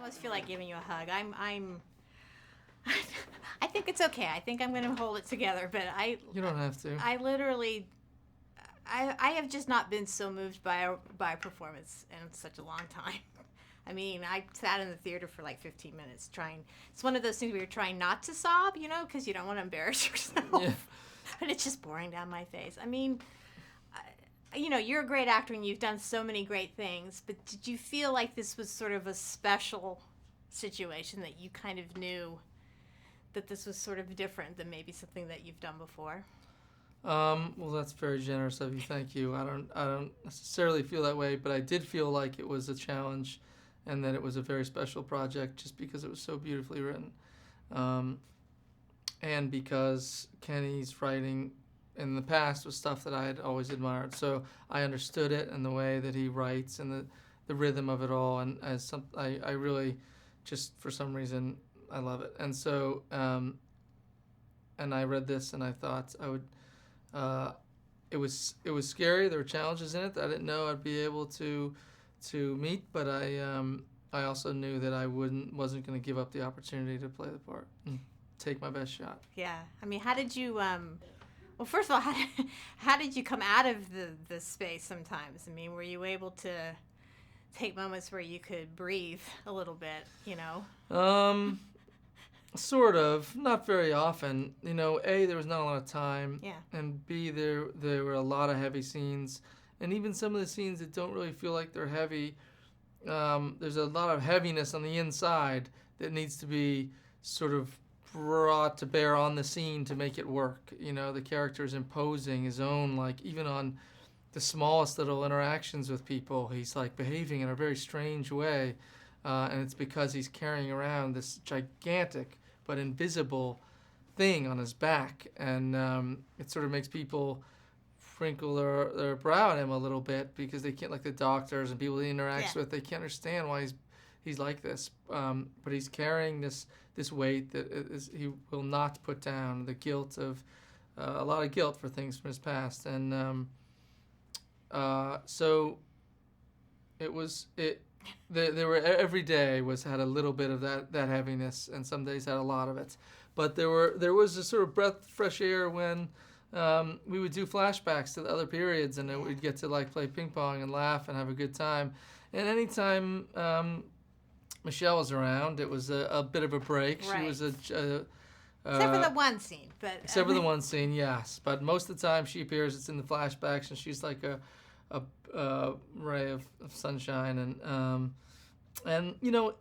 almost feel like giving you a hug. I'm I think it's okay. I think I'm going to hold it together, but You don't have to. I literally, I have just not been so moved by a performance in such a long time. I mean, I sat in the theater for like 15 minutes trying. It's one of those things where you're trying not to sob, because you don't want to embarrass yourself. Yeah. But it's just pouring down my face. I mean, you're a great actor and you've done so many great things, but did you feel like this was sort of a special situation that you kind of knew that this was sort of different than maybe something that you've done before? Well, that's very generous of you. Thank you. I don't necessarily feel that way, but I did feel like it was a challenge, and that it was a very special project just because it was so beautifully written, and because Kenny's writing in the past was stuff that I had always admired. So I understood it and the way that he writes and the rhythm of it all, and I really just for some reason I love it. And so and I read this and I thought I would. It was scary. There were challenges in it that I didn't know I'd be able to meet, but I also knew that I wasn't going to give up the opportunity to play the part and take my best shot. Yeah, I mean, how did you? Well, first of all, how did you come out of the space? Sometimes, I mean, were you able to take moments where you could breathe a little bit? Sort of, not very often. A, there was not a lot of time. Yeah. And B, there were a lot of heavy scenes, and even some of the scenes that don't really feel like they're heavy. There's a lot of heaviness on the inside that needs to be sort of brought to bear on the scene to make it work. The character is imposing his own, like, even on the smallest little interactions with people, he's like behaving in a very strange way. And it's because he's carrying around this gigantic but invisible thing on his back. And it sort of makes people wrinkle their brow at him a little bit because they can't, like the doctors and people he interacts with, they can't understand why he's like this. But he's carrying this weight that he will not put down, the guilt of, a lot of guilt for things from his past. And so there were every day had a little bit of that heaviness, and some days had a lot of it. But there was a sort of breath of fresh air when we would do flashbacks to the other periods, and then we'd get to like play ping pong and laugh and have a good time. And anytime Michelle was around, it was a bit of a break. Right. She was except for the one scene, but except for the one scene, yes. But most of the time she appears, it's in the flashbacks, and she's like a ray of sunshine, and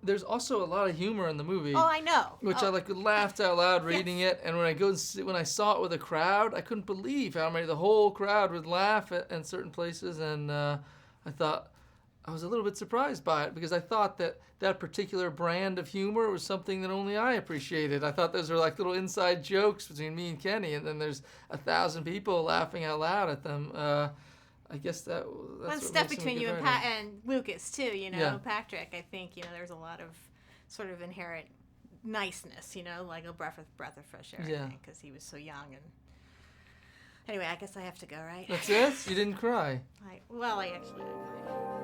there's also a lot of humor in the movie. Oh, I know. Which I laughed out loud reading it, and when I saw it with a crowd, I couldn't believe how many the whole crowd would laugh at certain places, and I thought I was a little bit surprised by it because I thought that particular brand of humor was something that only I appreciated. I thought those were like little inside jokes between me and Kenny, and then there's 1,000 people laughing out loud at them. I guess that's what stuff makes between you and Lucas too. Yeah. Patrick. I think there's a lot of sort of inherent niceness. Like a breath of fresh air. Yeah. Because he was so young. And anyway, I guess I have to go. Right. That's it. You didn't cry. I actually didn't cry.